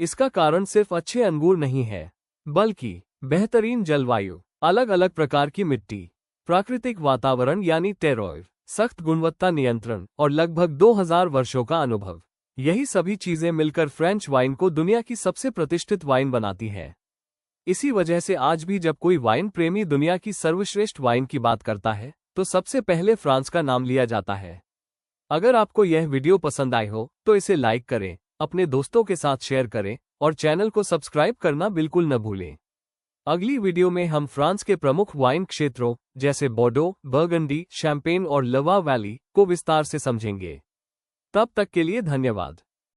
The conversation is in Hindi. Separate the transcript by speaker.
Speaker 1: इसका कारण सिर्फ अच्छे अंगूर नहीं है, बल्कि बेहतरीन जलवायु, अलग अलग प्रकार की मिट्टी, प्राकृतिक वातावरण यानी टेरोइर, सख्त गुणवत्ता नियंत्रण और लगभग 2000 वर्षों का अनुभव। यही सभी चीजें मिलकर फ्रेंच वाइन को दुनिया की सबसे प्रतिष्ठित वाइन बनाती है। इसी वजह से आज भी जब कोई वाइन प्रेमी दुनिया की सर्वश्रेष्ठ वाइन की बात करता है तो सबसे पहले फ्रांस का नाम लिया जाता है। अगर आपको यह वीडियो पसंद आई हो तो इसे लाइक करें, अपने दोस्तों के साथ शेयर करें और चैनल को सब्सक्राइब करना बिल्कुल न भूलें। अगली वीडियो में हम फ्रांस के प्रमुख वाइन क्षेत्रों जैसे बोर्डो, बर्गंडी, शैंपेन और लवा वैली को विस्तार से समझेंगे। तब तक के लिए धन्यवाद।